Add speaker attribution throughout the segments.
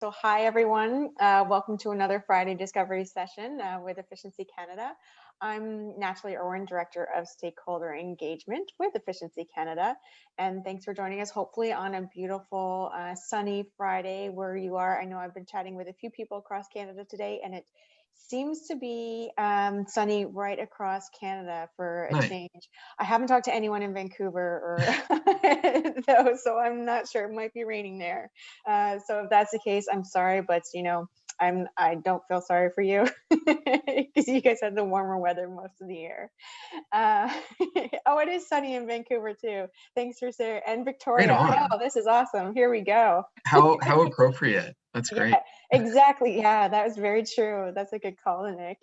Speaker 1: So hi, everyone. Welcome to another Friday Discovery session with Efficiency Canada. I'm Natalie Irwin, Director of Stakeholder Engagement with Efficiency Canada. And thanks for joining us, hopefully on a beautiful sunny Friday where you are. I know I've been chatting with a few people across Canada today, and it seems to be sunny right across Canada for a
Speaker 2: Nice.
Speaker 1: change. I haven't talked to anyone in Vancouver or though, so I'm not sure. It might be raining there. So if that's the case, I'm sorry, but I don't feel sorry for you because you guys had the warmer weather most of the year. Uh, oh, it is sunny in Vancouver too. Thanks for sharing. And
Speaker 2: Right
Speaker 1: Victoria.
Speaker 2: on.
Speaker 1: Oh, this is awesome. Here we go.
Speaker 2: How appropriate. That's
Speaker 1: Yeah,
Speaker 2: great.
Speaker 1: exactly. Yeah, that was very true. That's a good call, Nick.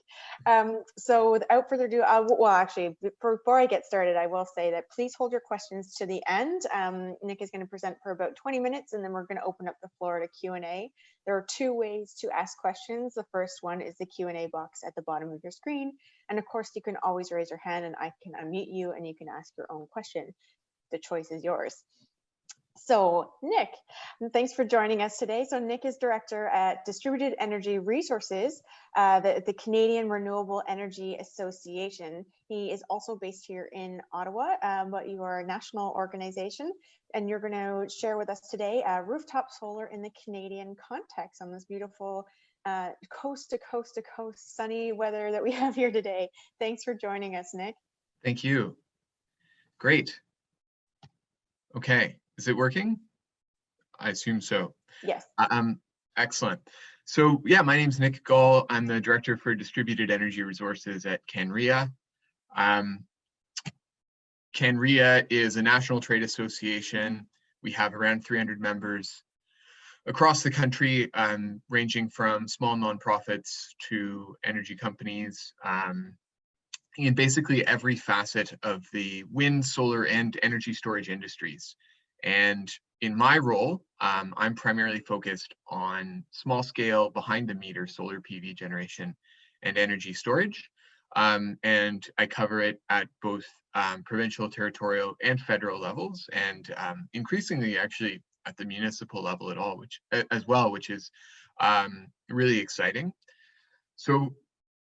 Speaker 1: So without further ado, well, actually, before I get started, I will say that please hold your questions to the end. Nick is going to present for about 20 minutes, and then we're going to open up the floor to Q&A. There are two ways to ask questions. The first one is the Q&A box at the bottom of your screen. And of course, you can always raise your hand and I can unmute you and you can ask your own question. The choice is yours. So Nick, thanks for joining us today. So Nick is director at Distributed Energy Resources, the Canadian Renewable Energy Association. He is also based here in Ottawa, but you are a national organization, and you're going to share with us today rooftop solar in the Canadian context on this beautiful coast to coast to coast sunny weather that we have here today. Thanks for joining us, Nick.
Speaker 2: Thank you. Great. Okay. Is it working? I assume so.
Speaker 1: Yes.
Speaker 2: Excellent. So yeah, my name's Nick Gall. I'm the director for Distributed Energy Resources at CanREA. CanREA is a national trade association. We have around 300 members across the country, ranging from small nonprofits to energy companies, in basically every facet of the wind, solar, and energy storage industries. And in my role, I'm primarily focused on small scale, behind the meter solar PV generation and energy storage. And I cover it at both provincial, territorial, and federal levels, and increasingly actually at the municipal level as well, which is really exciting. So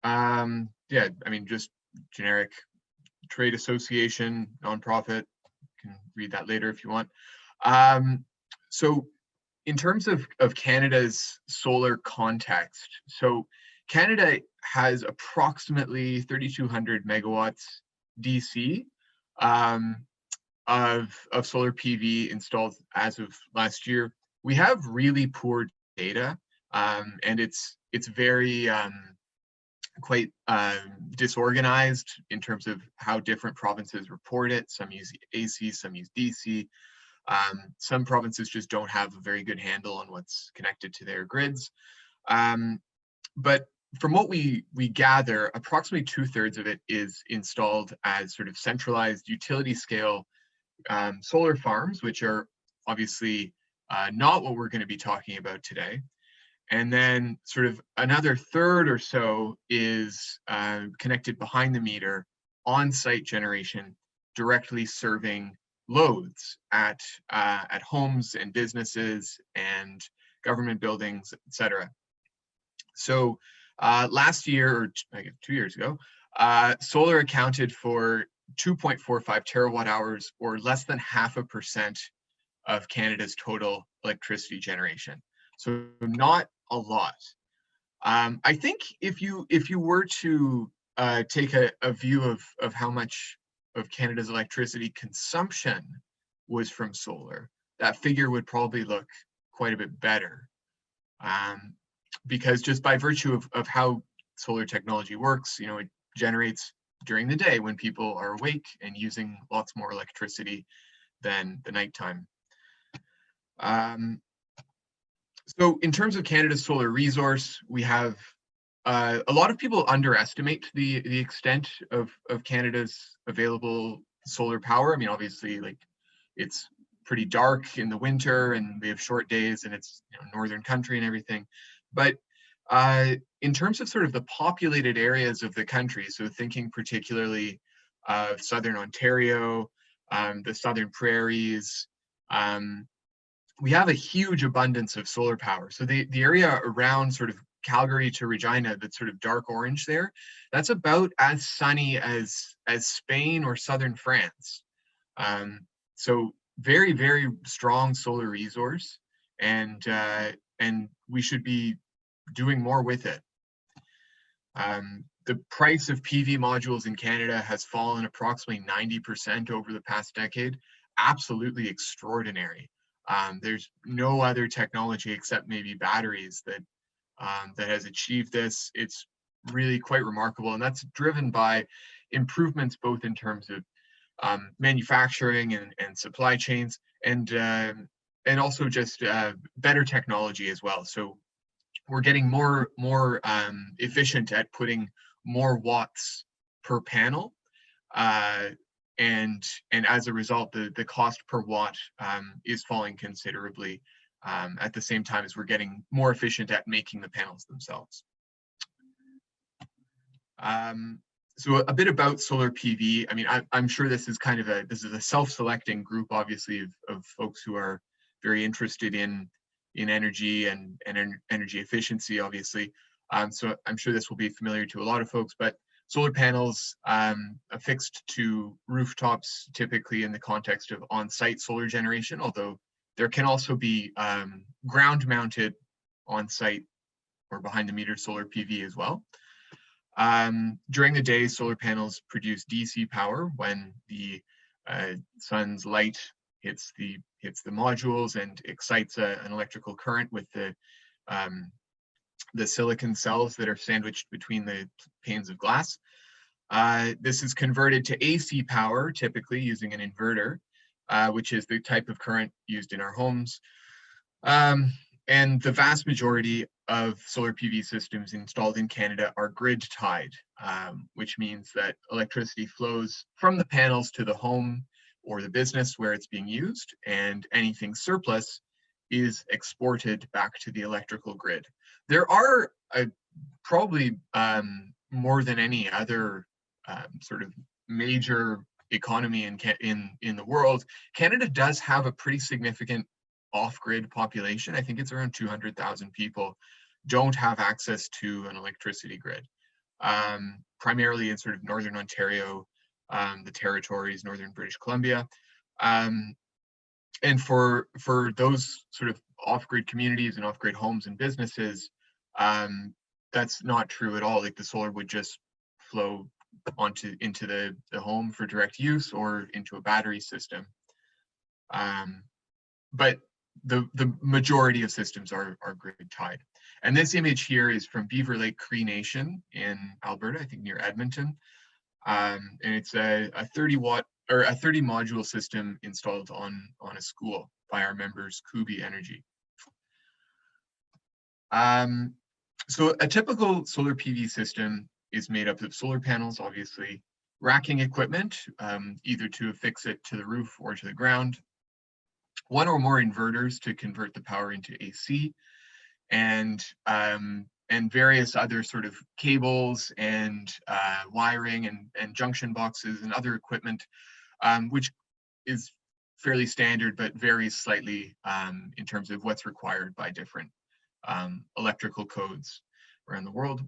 Speaker 2: yeah, I mean, just generic trade association, nonprofit. You can read that later if you want. So in terms of Canada's solar context, so Canada has approximately 3,200 megawatts DC of solar PV installed as of last year. We have really poor data, and it's very quite disorganized in terms of how different provinces report it. Some use AC, some use DC. Some provinces just don't have a very good handle on what's connected to their grids. But from what we gather, approximately 2/3 of it is installed as sort of centralized utility scale solar farms, which are obviously not what we're going to be talking about today. And then sort of another third or so is connected behind the meter on-site generation, directly serving loads at homes and businesses and government buildings, etc. So last year, or I guess 2 years ago, solar accounted for 2.45 terawatt hours, or less than 0.5% of Canada's total electricity generation. So not a lot. I think if you were to take a view of how much of Canada's electricity consumption was from solar, that figure would probably look quite a bit better. Because just by virtue of how solar technology works, it generates during the day when people are awake and using lots more electricity than the nighttime. So in terms of Canada's solar resource, we have a lot of people underestimate the extent of Canada's available solar power. I mean, obviously, like, it's pretty dark in the winter and we have short days, and it's northern country and everything. But in terms of sort of the populated areas of the country, so thinking particularly of southern Ontario, the southern prairies, we have a huge abundance of solar power. So the area around sort of Calgary to Regina, that's sort of dark orange there, that's about as sunny as Spain or southern France. So very, very strong solar resource, and we should be doing more with it. The price of PV modules in Canada has fallen approximately 90% over the past decade. Absolutely extraordinary. There's no other technology except maybe batteries that has achieved this. It's really quite remarkable, and that's driven by improvements both in terms of manufacturing and supply chains, and also just better technology as well. So we're getting more efficient at putting more watts per panel, and as a result, the cost per watt is falling considerably, at the same time as we're getting more efficient at making the panels themselves. So a bit about solar PV. I mean, I'm sure this is kind of a self-selecting group, obviously, of folks who are very interested in energy and energy efficiency, obviously. So I'm sure this will be familiar to a lot of folks, but solar panels affixed to rooftops, typically in the context of on-site solar generation, although there can also be ground-mounted on-site or behind-the-meter solar PV as well. During the day, solar panels produce DC power when the sun's light hits the modules and excites an electrical current with the silicon cells that are sandwiched between the panes of glass. This is converted to AC power, typically using an inverter, which is the type of current used in our homes. And the vast majority of solar PV systems installed in Canada are grid tied, which means that electricity flows from the panels to the home or the business where it's being used, and anything surplus is exported back to the electrical grid. There are probably more than any other sort of major economy in the world, Canada does have a pretty significant off-grid population. I think it's around 200,000 people don't have access to an electricity grid, primarily in sort of Northern Ontario, the territories, Northern British Columbia. And for those sort of off-grid communities and off-grid homes and businesses, that's not true at all. Like the solar would just flow into the home for direct use or into a battery system. But the majority of systems are grid tied. And this image here is from Beaver Lake Cree Nation in Alberta, I think near Edmonton. And it's a 30 watt or a 30 module system installed on a school by our members, Kubi Energy. So a typical solar PV system is made up of solar panels, obviously, racking equipment, either to affix it to the roof or to the ground, one or more inverters to convert the power into AC, and various other sort of cables and wiring and junction boxes and other equipment, which is fairly standard but varies slightly in terms of what's required by different electrical codes around the world.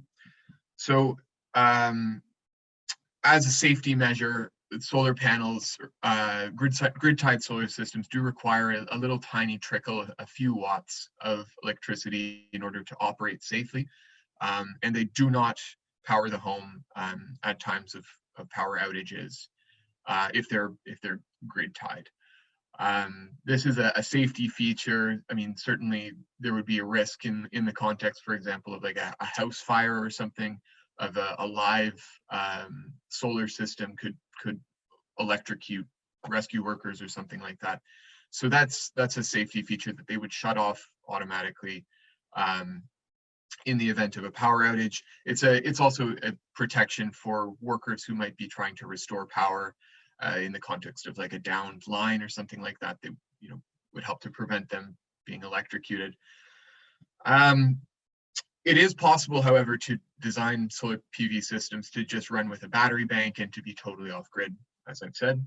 Speaker 2: So as a safety measure, solar panels, grid-tied solar systems do require a little tiny trickle, a few watts of electricity in order to operate safely. And they do not power the home at times of power outages if they're grid-tied. This is a safety feature. I mean, certainly there would be a risk in the context, for example, of like a house fire or something, of a live solar system could electrocute rescue workers or something like that. So that's a safety feature that they would shut off automatically in the event of a power outage. It's also a protection for workers who might be trying to restore power in the context of like a downed line or something like that. They would help to prevent them being electrocuted. It is possible, however, to design solar PV systems to just run with a battery bank and to be totally off-grid, as I've said.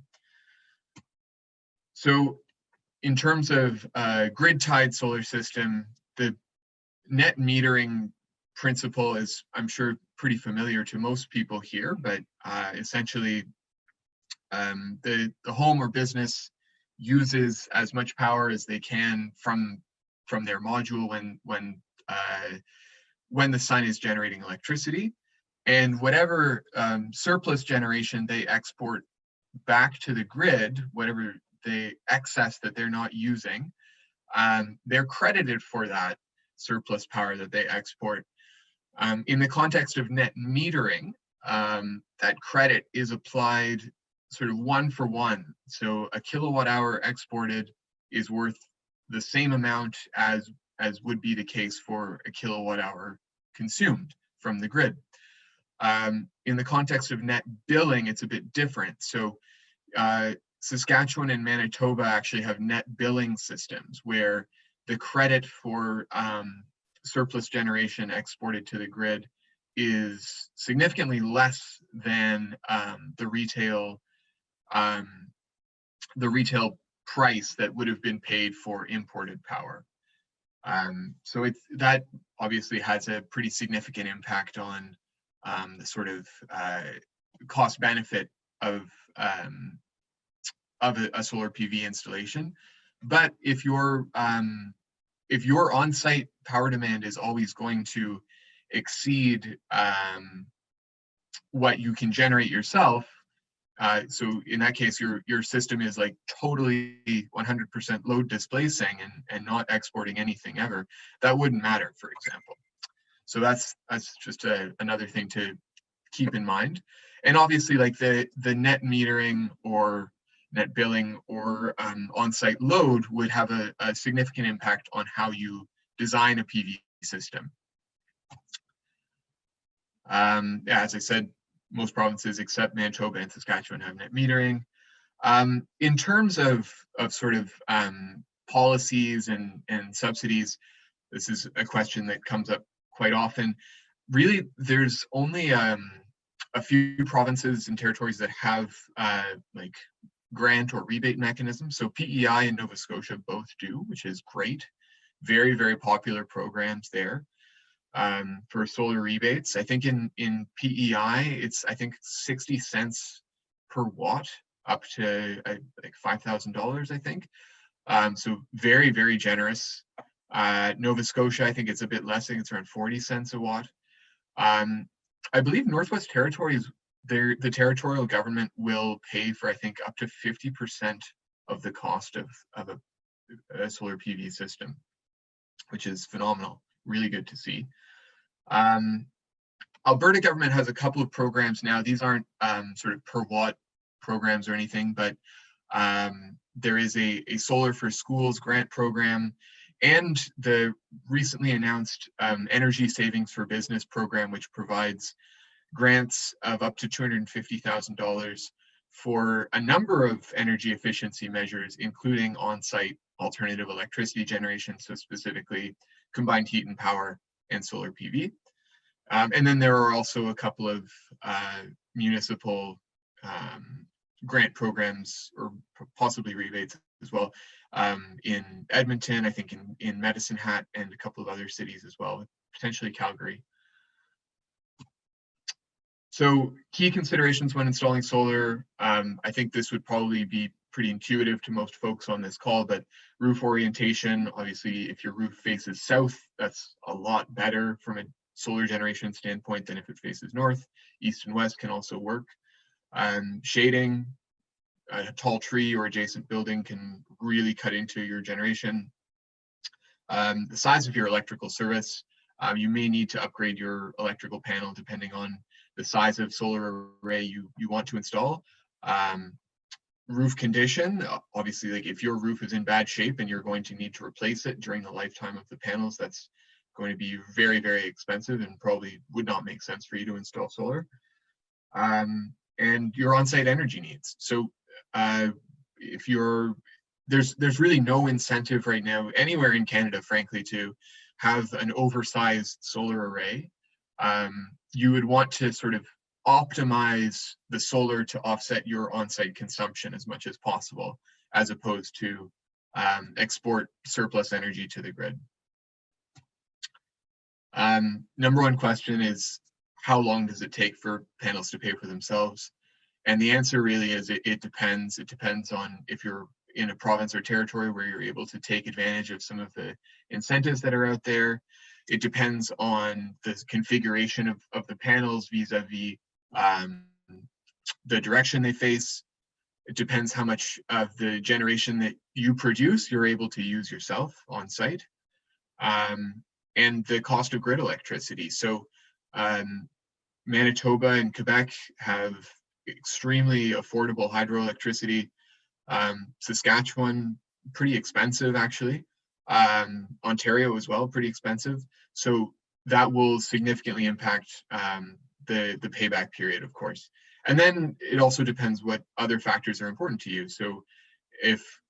Speaker 2: So in terms of grid-tied solar system, the net metering principle is, I'm sure, pretty familiar to most people here, but essentially the home or business uses as much power as they can from their module when the sun is generating electricity, and whatever surplus generation they export back to the grid, whatever the excess that they're not using, they're credited for that surplus power that they export. In the context of net metering, that credit is applied sort of one for one. So a kilowatt hour exported is worth the same amount as would be the case for a kilowatt hour consumed from the grid. In the context of net billing, it's a bit different. So Saskatchewan and Manitoba actually have net billing systems where the credit for surplus generation exported to the grid is significantly less than the retail price that would have been paid for imported power. So that obviously has a pretty significant impact on the sort of cost benefit of a solar PV installation. But if your on-site power demand is always going to exceed what you can generate yourself, so in that case, your system is like totally 100% load displacing and not exporting anything ever, that wouldn't matter, for example. So that's just another thing to keep in mind. And obviously, like the net metering or net billing or on-site load would have a significant impact on how you design a PV system. Yeah, as I said, most provinces except Manitoba and Saskatchewan have net metering. In terms of sort of policies and subsidies, this is a question that comes up quite often. Really, there's only a few provinces and territories that have like grant or rebate mechanisms. So PEI and Nova Scotia both do, which is great. Very, very popular programs there for solar rebates. I think in PEI, it's, I think, 60 cents per watt up to like $5,000, I think. So very, very generous. Nova Scotia, I think it's a bit less. I think it's around 40 cents a watt. I believe Northwest Territories, the territorial government will pay for, I think, up to 50% of the cost of a solar PV system, which is phenomenal. Really good to see. Alberta government has a couple of programs now. These aren't sort of per watt programs or anything, but there is a Solar for Schools grant program and the recently announced Energy Savings for Business program, which provides grants of up to $250,000 for a number of energy efficiency measures, including on-site alternative electricity generation, so specifically combined heat and power and solar PV. And then there are also a couple of municipal grant programs or possibly rebates as well in Edmonton, I think in Medicine Hat, and a couple of other cities as well, potentially Calgary. So key considerations when installing solar, I think this would probably be pretty intuitive to most folks on this call, but roof orientation, obviously, if your roof faces south, that's a lot better from a solar generation standpoint than if it faces north. East and west can also work. Shading, a tall tree or adjacent building can really cut into your generation. The size of your electrical service, you may need to upgrade your electrical panel depending on the size of solar array you want to install. Roof condition, obviously, like if your roof is in bad shape and you're going to need to replace it during the lifetime of the panels, that's going to be very, very expensive and probably would not make sense for you to install solar. And your on-site energy needs. So if there's really no incentive right now anywhere in Canada, frankly, to have an oversized solar array. You would want to sort of optimize the solar to offset your on-site consumption as much as possible, as opposed to export surplus energy to the grid. Number one question is, how long does it take for panels to pay for themselves? And the answer really is it depends. It depends on if you're in a province or territory where you're able to take advantage of some of the incentives that are out there. It depends on the configuration of the panels vis-a-vis the direction they face. It depends how much of the generation that you produce you're able to use yourself on site, and the cost of grid electricity. So Manitoba and Quebec have extremely affordable hydroelectricity. Saskatchewan, pretty expensive actually. Ontario as well, pretty expensive. So that will significantly impact the payback period, of course. And then it also depends what other factors are important to you. So if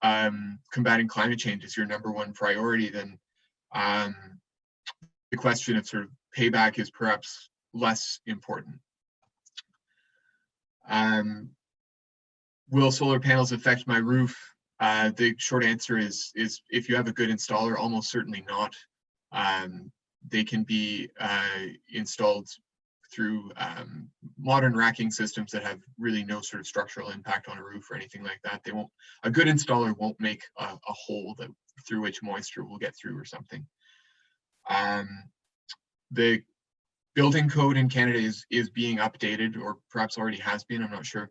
Speaker 2: combating climate change is your number one priority, then the question of sort of payback is perhaps less important. Will solar panels affect my roof? The short answer is if you have a good installer, almost certainly not. They can be installed through modern racking systems that have really no sort of structural impact on a roof or anything like that. They won't. A good installer won't make a hole that through which moisture will get through or something. The building code in Canada is being updated, or perhaps already has been, I'm not sure,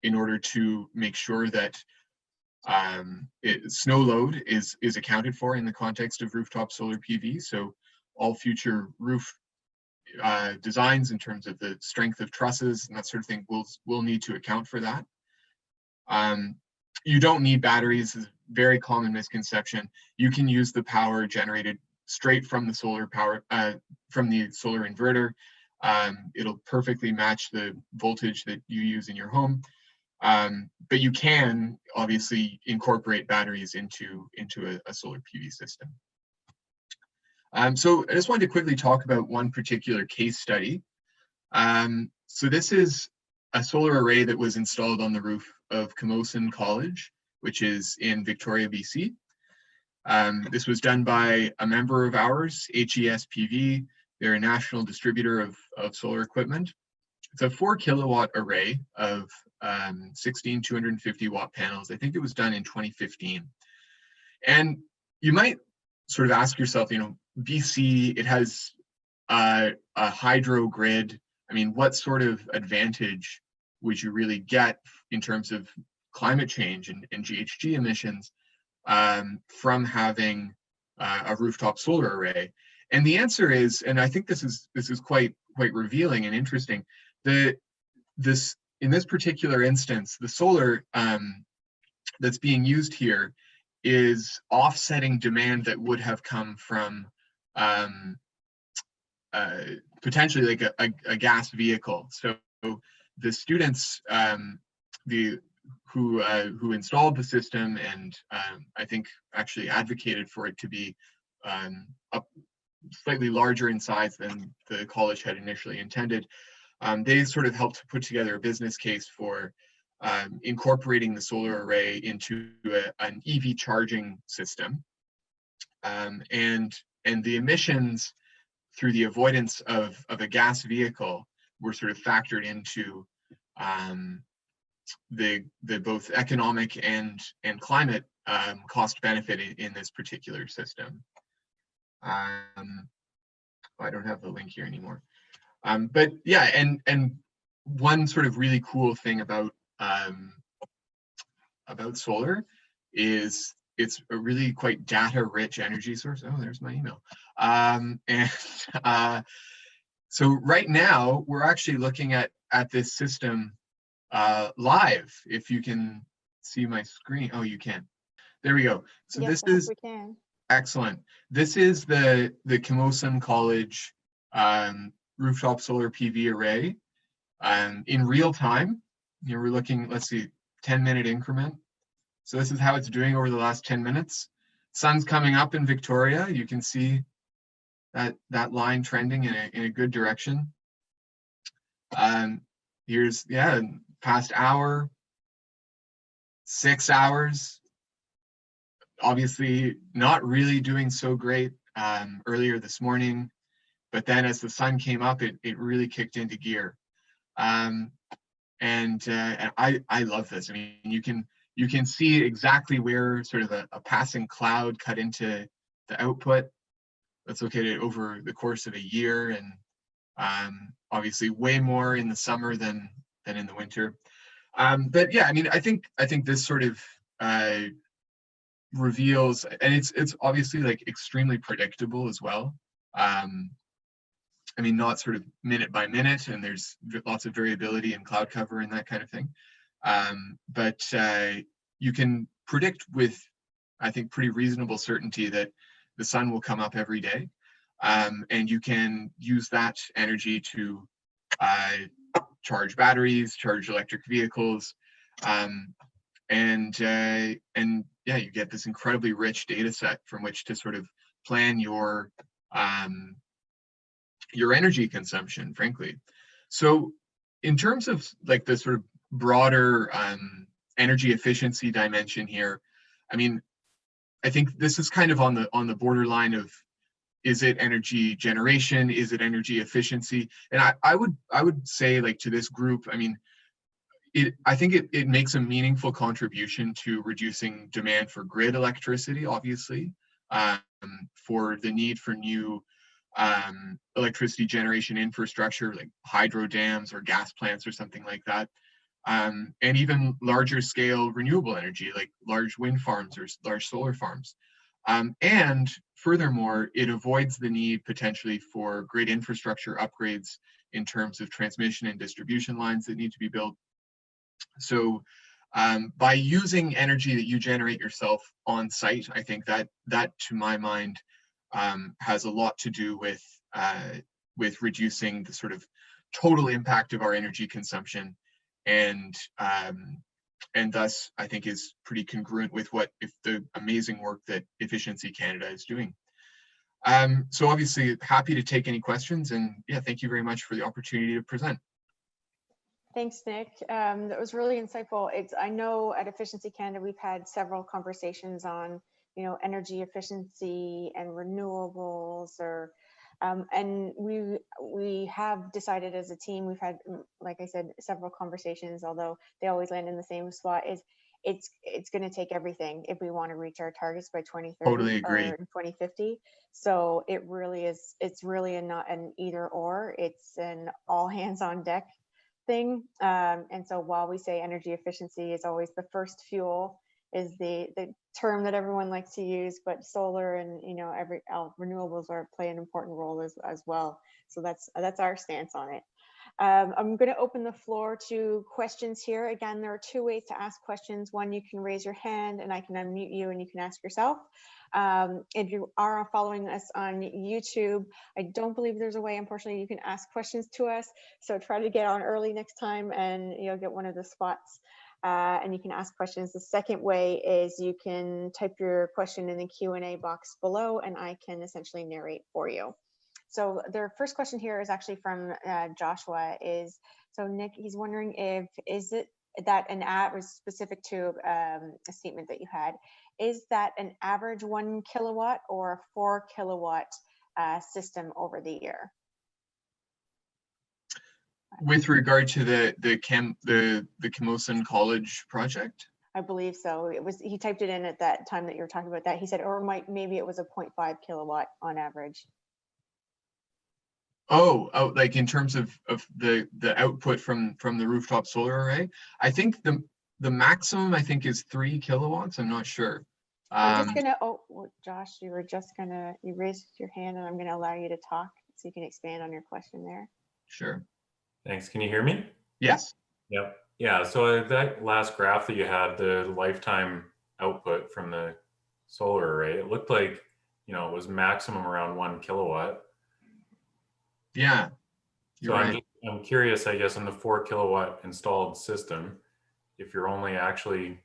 Speaker 2: in order to make sure that snow load is accounted for in the context of rooftop solar PV. So all future roof designs in terms of the strength of trusses and that sort of thing will need to account for that. You don't need batteries, is a very common misconception. You can use the power generated straight from the solar power, from the solar inverter. It'll perfectly match the voltage that you use in your home. But you can obviously incorporate batteries into a solar PV system. So I just wanted to quickly talk about one particular case study. So this is a solar array that was installed on the roof of Camosun College, which is in Victoria, BC. This was done by a member of ours, HESPV. They're a national distributor of solar equipment. It's a 4 kilowatt array of 16 250 watt panels. I think it was done in 2015. And you might sort of ask yourself, you know, BC, it has a hydro grid. I mean, what sort of advantage would you really get in terms of climate change and GHG emissions from having a rooftop solar array? And the answer is, and I think this is quite revealing and interesting, in this particular instance, the solar that's being used here is offsetting demand that would have come from potentially like a gas vehicle. So the students who installed the system and I think actually advocated for it to be slightly larger in size than the college had initially intended. They sort of helped put together a business case for incorporating the solar array into an EV charging system. And the emissions through the avoidance of a gas vehicle were sort of factored into the both economic and climate cost benefit in this particular system. I don't have the link here anymore. But yeah, and one sort of really cool thing about solar is it's a really quite data-rich energy source. Oh, there's my email. So right now we're actually looking at this system live. If you can see my screen. Oh, you can. There we go. So
Speaker 1: yes,
Speaker 2: this is
Speaker 1: we can.
Speaker 2: Excellent. This is the Camosun College rooftop solar PV array in real time. You know, we're looking, let's see, 10-minute increment. So this is how it's doing over the last 10 minutes. Sun's coming up in Victoria. You can see that line trending in a good direction. Here's, yeah, past hour, 6 hours, obviously not really doing so great earlier this morning, but then as the sun came up, it really kicked into gear. And I love this. I mean, you can see exactly where sort of a passing cloud cut into the output. Let's look at it over the course of a year, and obviously way more in the summer than in the winter. But yeah, I mean, I think this sort of reveals, and it's obviously like extremely predictable as well. I mean, not sort of minute by minute, and there's lots of variability in cloud cover and that kind of thing. But you can predict with, I think, pretty reasonable certainty that the sun will come up every day. And you can use that energy to charge batteries, charge electric vehicles, and yeah, you get this incredibly rich data set from which to sort of plan your energy consumption, frankly. So in terms of like the sort of broader energy efficiency dimension here, I mean, I think this is kind of on the borderline of, is it energy generation? Is it energy efficiency? And I would say, like, to this group, I mean, I think it makes a meaningful contribution to reducing demand for grid electricity, obviously, for the need for new electricity generation infrastructure like hydro dams or gas plants or something like that. And even larger scale renewable energy like large wind farms or large solar farms. And furthermore, it avoids the need potentially for grid infrastructure upgrades in terms of transmission and distribution lines that need to be built. So by using energy that you generate yourself on site, I think that to my mind has a lot to do with reducing the sort of total impact of our energy consumption, and thus I think is pretty congruent with the amazing work that Efficiency Canada is doing. So obviously happy to take any questions, and yeah, thank you very much for the opportunity to present.
Speaker 1: Thanks, Nick. That was really insightful. I know at Efficiency Canada, we've had several conversations on, energy efficiency and renewables, or and we have decided as a team, we've had, like I said, several conversations, although they always land in the same spot, is it's going to take everything if we want to reach our targets by 2030
Speaker 2: Totally agree.
Speaker 1: or 2050. So it's really not an either or, it's an all hands on deck thing. And so while we say energy efficiency is always the first fuel, is the term that everyone likes to use, but solar and renewables play an important role as well. So that's our stance on it. I'm going to open the floor to questions here. Again, there are two ways to ask questions. One, you can raise your hand and I can unmute you and you can ask yourself. If you are following us on YouTube, I don't believe there's a way, unfortunately, you can ask questions to us. So try to get on early next time and you'll get one of the spots and you can ask questions. The second way is you can type your question in the Q&A box below and I can essentially narrate for you. So their first question here is actually from Joshua. So Nick, he's wondering is it that an average specific to a statement that you had, is that an average 1 kilowatt or a 4 kilowatt system over the year?
Speaker 2: With regard to the Camosun College project?
Speaker 1: I believe so. He typed it in at that time that you were talking about that. He said, or maybe it was a 0.5 kilowatt on average.
Speaker 2: Oh, like in terms of the output from the rooftop solar array, I think the maximum I think is 3 kilowatts. I'm not sure.
Speaker 1: I'm just gonna. Josh, you raised your hand, and I'm gonna allow you to talk so you can expand on your question there.
Speaker 2: Sure.
Speaker 3: Thanks. Can you hear me?
Speaker 2: Yes.
Speaker 3: Yep. Yeah. So that last graph that you had, the lifetime output from the solar array, it looked like it was maximum around 1 kilowatt.
Speaker 2: Yeah.
Speaker 3: So right. I'm curious, I guess, in the 4 kilowatt installed system, if you're only actually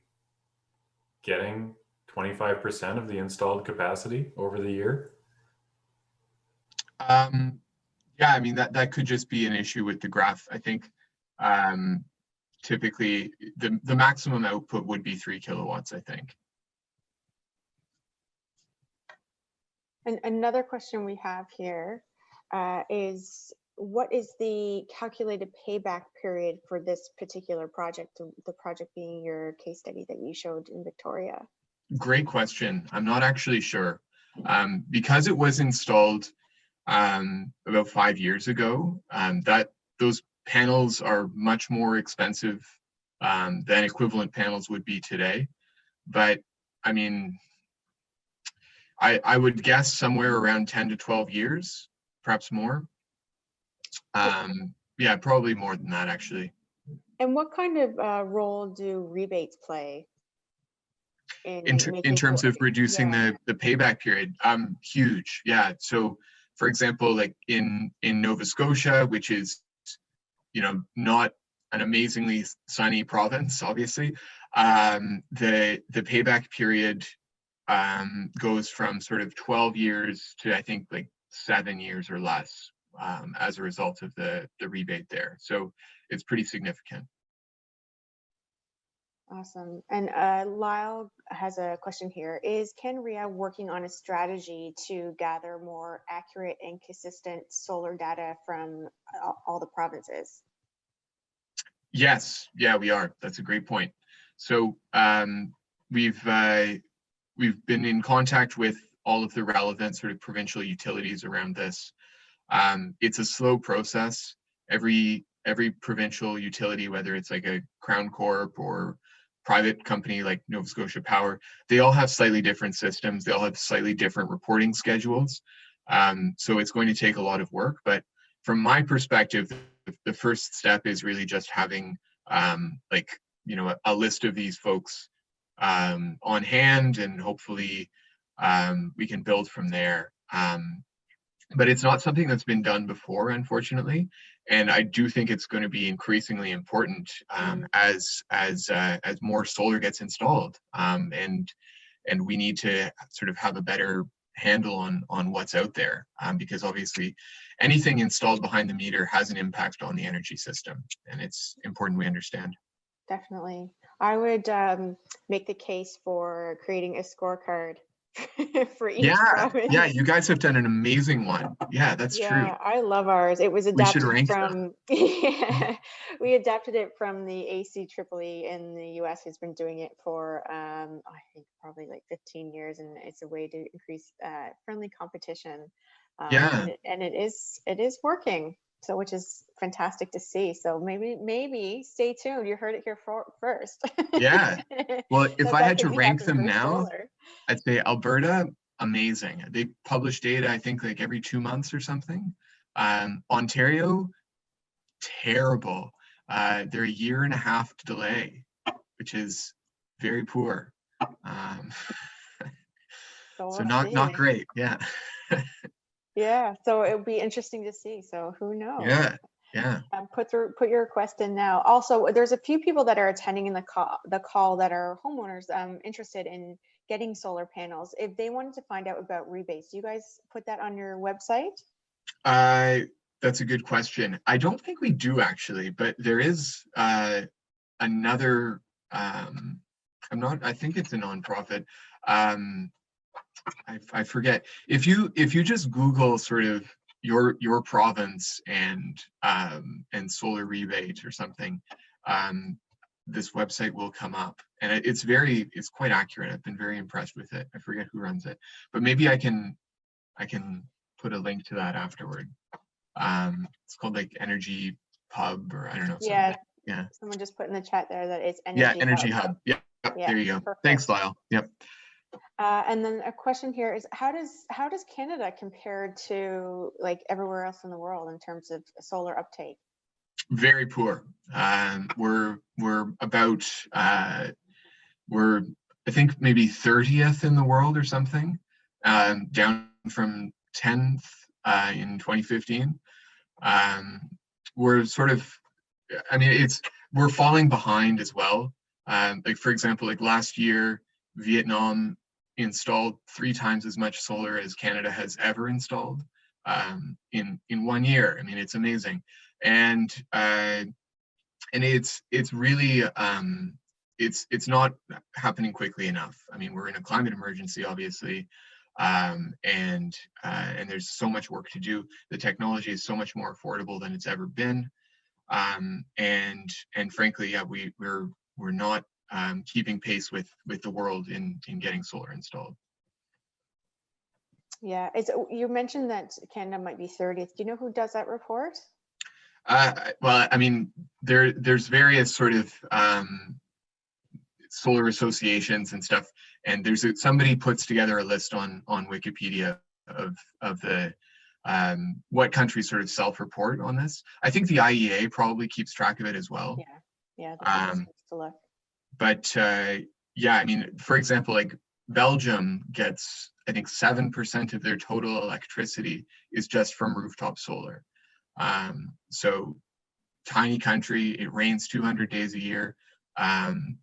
Speaker 3: getting 25% of the installed capacity over the year?
Speaker 2: Yeah, I mean, that could just be an issue with the graph. I think typically the maximum output would be 3 kilowatts, I think.
Speaker 1: And another question we have here is, what is the calculated payback period for this particular project, the project being your case study that you showed in Victoria?
Speaker 2: Great question. I'm not actually sure. Because it was installed about 5 years ago, those panels are much more expensive than equivalent panels would be today. But I mean, I would guess somewhere around 10 to 12 years, perhaps more. Yeah, probably more than that, actually.
Speaker 1: And what kind of role do rebates play
Speaker 2: in terms of reducing the payback period? Huge. Yeah. So for example, like in Nova Scotia, which is, you know, not an amazingly sunny province, obviously, the payback period goes from sort of 12 years to, I think, like 7 years or less, as a result of the rebate there. So it's pretty significant.
Speaker 1: Awesome. And Lyle has a question here. Is CanRIA working on a strategy to gather more accurate and consistent solar data from all the provinces?
Speaker 2: Yes, yeah, we are. That's a great point. So we've been in contact with all of the relevant sort of provincial utilities around this. It's a slow process. Every provincial utility, whether it's like a Crown Corp or private company like Nova Scotia Power, they all have slightly different systems. They all have slightly different reporting schedules. So it's going to take a lot of work. But from my perspective, the first step is really just having like, you know, a list of these folks on hand, and hopefully we can build from there. But it's not something that's been done before, unfortunately. And I do think it's going to be increasingly important as more solar gets installed, and we need to sort of have a better handle on what's out there, because obviously anything installed behind the meter has an impact on the energy system, and it's important we understand.
Speaker 1: Definitely. I would make the case for creating a scorecard for each province.
Speaker 2: Yeah, you guys have done an amazing one. Yeah, that's true.
Speaker 1: Yeah, I love ours. It was
Speaker 2: We should
Speaker 1: adapted
Speaker 2: rank
Speaker 1: from yeah, we adapted it from the ACEEE in the US, who's been doing it for I think probably like 15 years, and it's a way to increase friendly competition.
Speaker 2: Yeah.
Speaker 1: And it is working. So, which is fantastic to see. So maybe stay tuned. You heard it here first.
Speaker 2: Yeah. Well, if I had to
Speaker 1: can
Speaker 2: rank
Speaker 1: happen
Speaker 2: them
Speaker 1: for
Speaker 2: now,
Speaker 1: solar.
Speaker 2: I'd say Alberta, amazing. They publish data, I think, like every 2 months or something. Ontario, terrible. They're a year and a half delay, which is very poor. So not great. Yeah.
Speaker 1: Yeah, so it would be interesting to see. So who knows?
Speaker 2: Yeah.
Speaker 1: Put your request in now. Also, there's a few people that are attending in the call that are homeowners interested in getting solar panels. If they wanted to find out about rebates, do you guys put that on your website?
Speaker 2: That's a good question. I don't think we do, actually, but there is another. I think it's a nonprofit. I forget. If you just Google sort of your province and solar rebate or something, this website will come up, and it's quite accurate. I've been very impressed with it. I forget who runs it, but maybe I can put a link to that afterward. It's called like Energy Hub, or I don't know.
Speaker 1: Yeah.
Speaker 2: Yeah.
Speaker 1: Someone just put in the chat there that it's Energy
Speaker 2: Hub. Yeah, Energy Hub. Yeah. There you go. Perfect. Thanks, Lyle. Yep.
Speaker 1: And then a question here is, how does Canada compare to like everywhere else in the world in terms of solar uptake?
Speaker 2: Very poor. We're about we're, I think, maybe 30th in the world or something, down from 10th in 2015. We're sort of, I mean, we're falling behind as well. Like, for example, like last year, Vietnam installed 3 times as much solar as Canada has ever installed in 1 year. I mean, it's amazing. And it's really, it's not happening quickly enough. I mean, we're in a climate emergency, obviously, and there's so much work to do. The technology is so much more affordable than it's ever been, and frankly, yeah, we're not keeping pace with the world in getting solar installed.
Speaker 1: Yeah, you mentioned that Canada might be 30th. Do you know who does that report?
Speaker 2: Well, I mean, there's various sort of solar associations and stuff, and somebody puts together a list on Wikipedia of the what countries sort of self-report on this. I think the IEA probably keeps track of it as well.
Speaker 1: Yeah, that's to look.
Speaker 2: But yeah, I mean, for example, like Belgium gets, I think 7% of their total electricity is just from rooftop solar. So tiny country, it rains 200 days a year, and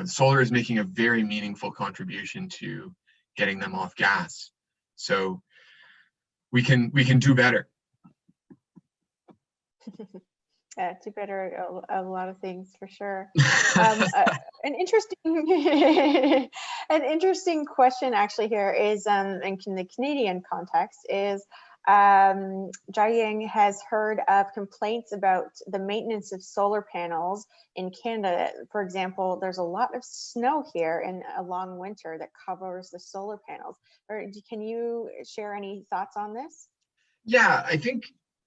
Speaker 2: solar is making a very meaningful contribution to getting them off gas. So we can do better.
Speaker 1: Yeah, do better a lot of things for sure. An interesting question actually here is, in the Canadian context, is Jiaying has heard of complaints about the maintenance of solar panels in Canada. For example, there's a lot of snow here in a long winter that covers the solar panels. Can you share any thoughts on this? Yeah,
Speaker 2: I think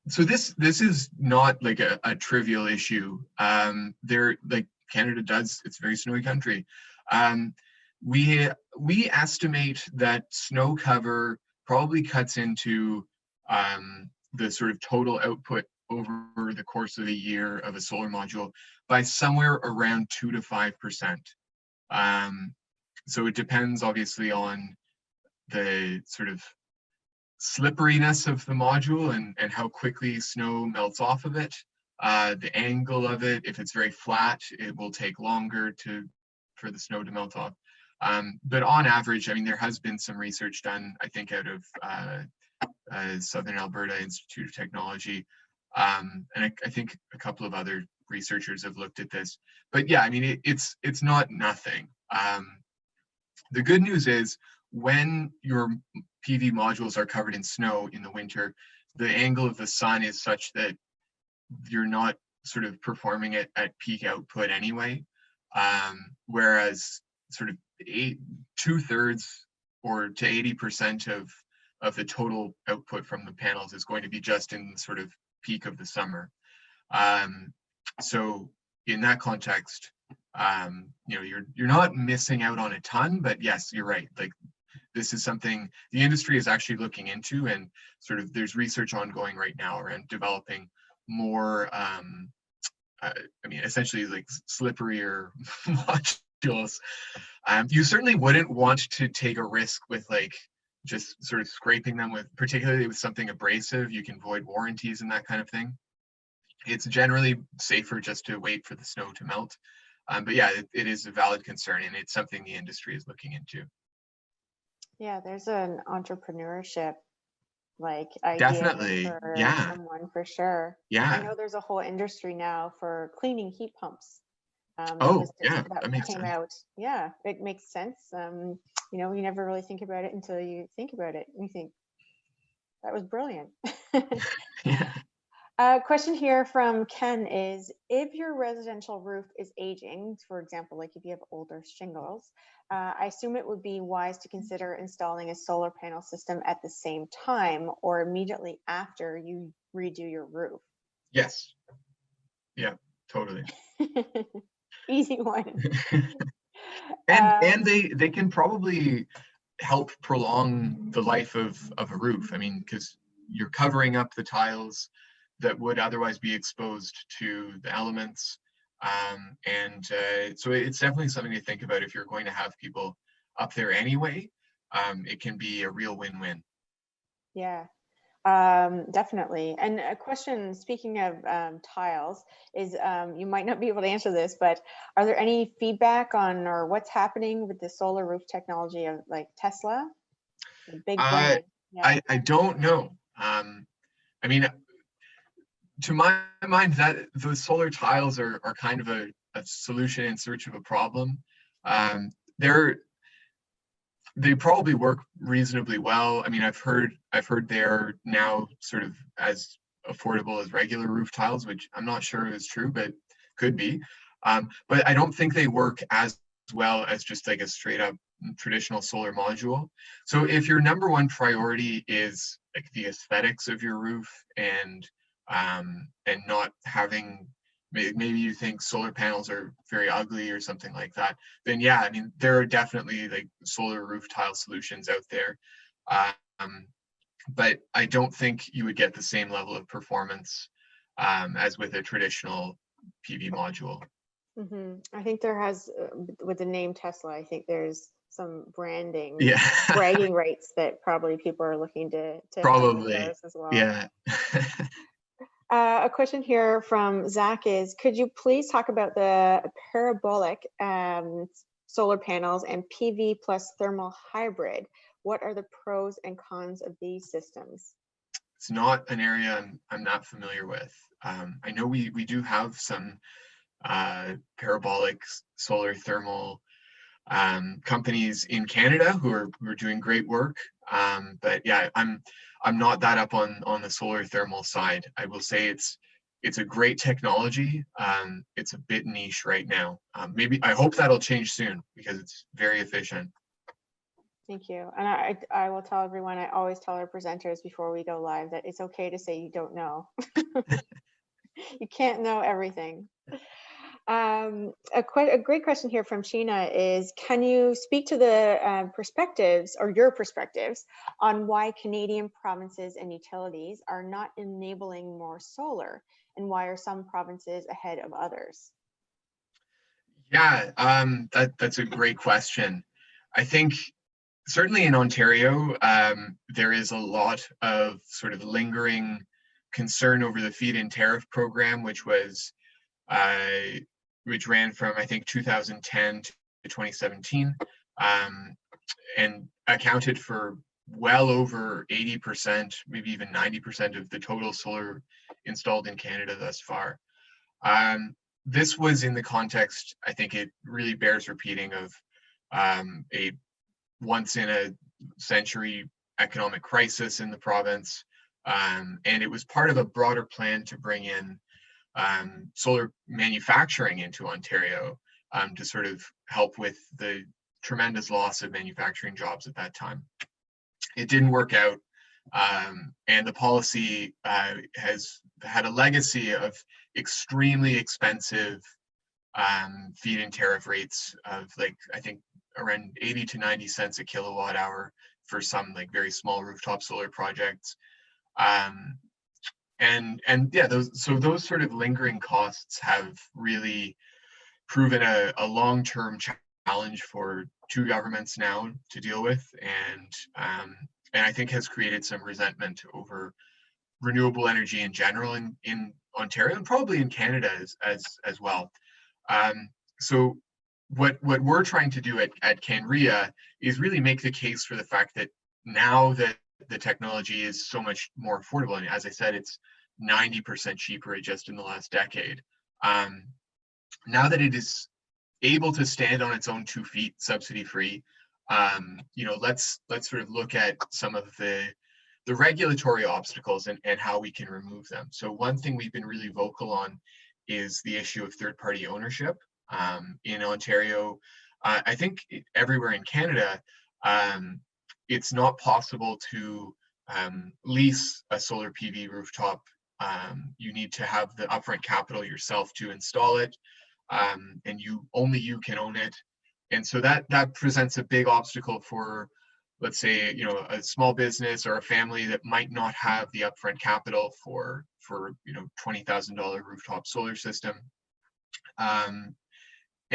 Speaker 2: so. This is not like a trivial issue. Like Canada does, it's a very snowy country. We estimate that snow cover probably cuts into the sort of total output over the course of a year of a solar module by somewhere around 2 to 5%. So it depends obviously on the sort of slipperiness of the module and how quickly snow melts off of it, the angle of it. If it's very flat, it will take longer for the snow to melt off. But on average, I mean, there has been some research done, I think, out of Southern Alberta Institute of Technology, and I think a couple of other researchers have looked at this. But yeah, I mean, it's not nothing. The good news is when your PV modules are covered in snow in the winter, the angle of the sun is such that you're not sort of performing it at peak output anyway. Whereas sort of 2/3 or to 80% of the total output from the panels is going to be just in sort of peak of the summer. So in that context, you're not missing out on a ton, but yes, you're right. Like this is something the industry is actually looking into, and sort of there's research ongoing right now around developing more, I mean, essentially like slipperier modules. You certainly wouldn't want to take a risk with like just sort of scraping them particularly with something abrasive. You can void warranties and that kind of thing. It's generally safer just to wait for the snow to melt. But yeah, it is a valid concern, and it's something the industry is looking into.
Speaker 1: Yeah, there's an entrepreneurship idea
Speaker 2: definitely
Speaker 1: for someone for sure.
Speaker 2: Yeah,
Speaker 1: I know there's a whole industry now for cleaning heat pumps.
Speaker 2: That makes
Speaker 1: came
Speaker 2: sense.
Speaker 1: out. Yeah, it makes sense. You never really think about it until you think about it. You think that was brilliant.
Speaker 2: Yeah.
Speaker 1: Question here from Ken is, if your residential roof is aging, for example, like if you have older shingles, I assume it would be wise to consider installing a solar panel system at the same time or immediately after you redo your roof.
Speaker 2: Yes. Yeah, totally.
Speaker 1: Easy one.
Speaker 2: And they can probably help prolong the life of a roof. I mean, because you're covering up the tiles that would otherwise be exposed to the elements. So it's definitely something to think about if you're going to have people up there anyway. It can be a real win-win.
Speaker 1: Yeah, definitely. And a question, speaking of tiles, is you might not be able to answer this, but are there any feedback on or what's happening with the solar roof technology of like Tesla? The big brand.
Speaker 2: Yeah. I don't know. I mean, to my mind, that the solar tiles are kind of a solution in search of a problem. they probably work reasonably well. I mean, I've heard they're now sort of as affordable as regular roof tiles, which I'm not sure is true, but could be. But I don't think they work as well as just like a straight up traditional solar module. So if your number one priority is like the aesthetics of your roof and not having, maybe you think solar panels are very ugly or something like that, then yeah, I mean, there are definitely like solar roof tile solutions out there. But I don't think you would get the same level of performance as with a traditional PV module.
Speaker 1: I think there has, with the name Tesla, I think there's some branding,
Speaker 2: Yeah.
Speaker 1: bragging rights that probably people are looking to
Speaker 2: Probably,
Speaker 1: those as well.
Speaker 2: yeah.
Speaker 1: A question here from Zach is, could you please talk about the parabolic solar panels and PV plus thermal hybrid? What are the pros and cons of these systems?
Speaker 2: It's not an area I'm not familiar with. I know we do have some parabolic solar thermal companies in Canada who are doing great work. But yeah, I'm not that up on the solar thermal side. I will say it's a great technology. It's a bit niche right now. Maybe I hope that'll change soon because it's very efficient.
Speaker 1: Thank you. And I will tell everyone, I always tell our presenters before we go live that it's okay to say you don't know. You can't know everything. A great question here from Sheena is, can you speak to the perspectives or your perspectives on why Canadian provinces and utilities are not enabling more solar, and why are some provinces ahead of others?
Speaker 2: Yeah, that's a great question. I think certainly in Ontario, there is a lot of sort of lingering concern over the feed-in tariff program, which ran from, I think, 2010 to 2017, and accounted for well over 80%, maybe even 90% of the total solar installed in Canada thus far. This was in the context, I think it really bears repeating, of a once in a century economic crisis in the province. And it was part of a broader plan to bring in solar manufacturing into Ontario to sort of help with the tremendous loss of manufacturing jobs at that time. It didn't work out, and the policy has had a legacy of extremely expensive feed-in tariff rates of, like, I think around 80 to 90 cents a kilowatt hour for some like very small rooftop solar projects. And yeah, those sort of lingering costs have really proven a long-term challenge for two governments now to deal with, and I think has created some resentment over renewable energy in general in Ontario, and probably in Canada as well. So what we're trying to do at CanREA is really make the case for the fact that now that the technology is so much more affordable, and as I said, it's 90% cheaper just in the last decade. Now that it is able to stand on its own 2 feet, subsidy free, let's sort of look at some of the regulatory obstacles and how we can remove them. So one thing we've been really vocal on is the issue of third-party ownership. In Ontario, I think everywhere in Canada, it's not possible to lease a solar PV rooftop. You need to have the upfront capital yourself to install it, and only you can own it. And so that presents a big obstacle for, let's say, a small business or a family that might not have the upfront capital for $20,000 rooftop solar system. And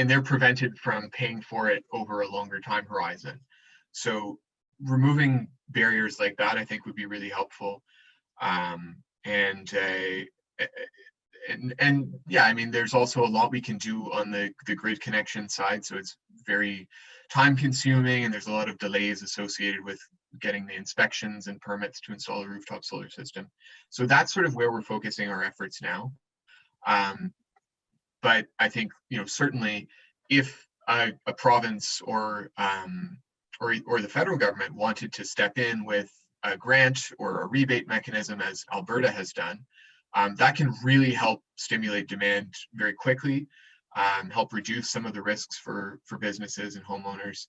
Speaker 2: they're prevented from paying for it over a longer time horizon. So removing barriers like that, I think, would be really helpful. And yeah, I mean, there's also a lot we can do on the grid connection side. So it's very time consuming, and there's a lot of delays associated with getting the inspections and permits to install a rooftop solar system. So that's sort of where we're focusing our efforts now. But I think, certainly if a province or or the federal government wanted to step in with a grant or a rebate mechanism, as Alberta has done, that can really help stimulate demand very quickly, help reduce some of the risks for businesses and homeowners.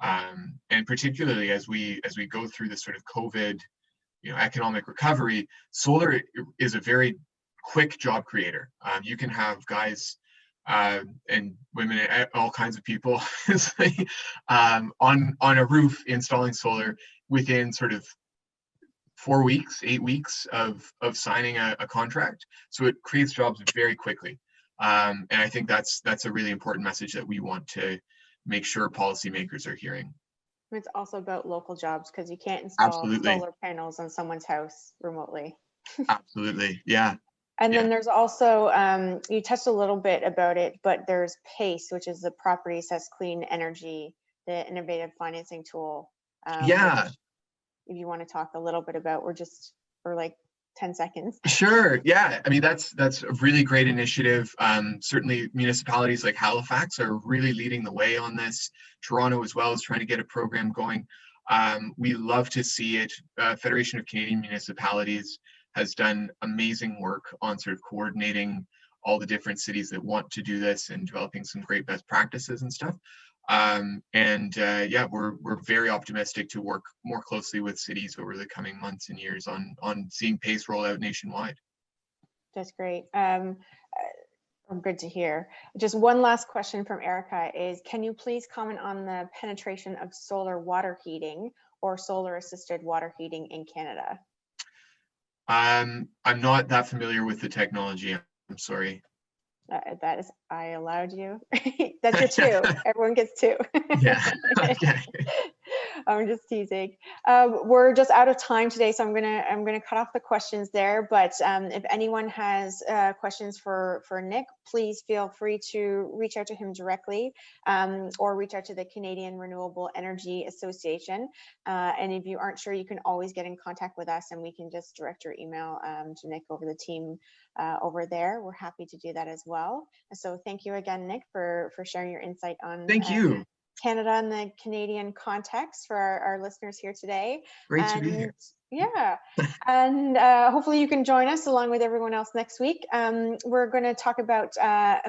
Speaker 2: And particularly as we go through this sort of COVID, economic recovery, solar is a very quick job creator. You can have guys and women, all kinds of people on a roof installing solar within sort of 4 weeks, 8 weeks of signing a contract. So it creates jobs very quickly. And I think that's a really important message that we want to make sure policymakers are hearing.
Speaker 1: It's also about local jobs, because you can't install
Speaker 2: Absolutely.
Speaker 1: solar panels on someone's house remotely.
Speaker 2: Absolutely, yeah.
Speaker 1: And
Speaker 2: Yeah.
Speaker 1: then there's also, you touched a little bit about it, but there's PACE, which is the Property Assessed Clean Energy, the innovative financing tool.
Speaker 2: Yeah.
Speaker 1: Which, if you want to talk a little bit about, for like 10 seconds.
Speaker 2: Sure. Yeah. I mean, that's a really great initiative. Certainly municipalities like Halifax are really leading the way on this. Toronto as well is trying to get a program going. We love to see it. Federation of Canadian Municipalities has done amazing work on sort of coordinating all the different cities that want to do this and developing some great best practices and stuff. Yeah, we're very optimistic to work more closely with cities over the coming months and years on seeing PACE roll out nationwide.
Speaker 1: That's great. Good to hear. Just one last question from Erica is, can you please comment on the penetration of solar water heating or solar assisted water heating in Canada?
Speaker 2: I'm not that familiar with the technology. I'm sorry.
Speaker 1: That is, I allowed you. That's your two. Everyone gets two.
Speaker 2: Yeah. Okay.
Speaker 1: I'm just teasing. We're just out of time today, so I'm gonna cut off the questions there. But if anyone has questions for Nick, please feel free to reach out to him directly, or reach out to the Canadian Renewable Energy Association. And if you aren't sure, you can always get in contact with us, and we can just direct your email to Nick over the team over there. We're happy to do that as well. So thank you again, Nick, for sharing your insight on
Speaker 2: Thank you.
Speaker 1: Canada and the Canadian context for our listeners here today.
Speaker 2: Great to be here.
Speaker 1: Yeah, and hopefully you can join us along with everyone else next week. We're going to talk about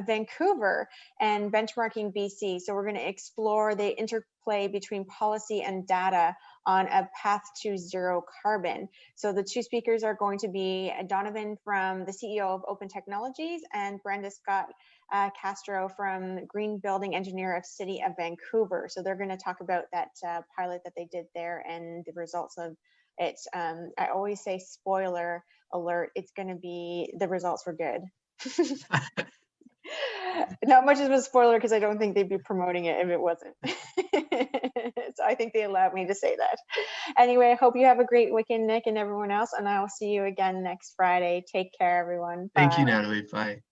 Speaker 1: Vancouver and benchmarking BC. So we're going to explore the interplay between policy and data on a path to zero carbon. So the two speakers are going to be Donovan from the CEO of Open Technologies and Brenda Scott Castro from Green Building Engineer of City of Vancouver. So they're going to talk about that pilot that they did there and the results of it. I always say, spoiler alert, it's going to be, the results were good. Not much of a spoiler, because I don't think they'd be promoting it if it wasn't. So I think they allowed me to say that. Anyway, I hope you have a great weekend, Nick, and everyone else, and I will see you again next Friday. Take care, everyone. Bye.
Speaker 2: Thank you, Natalie. Bye.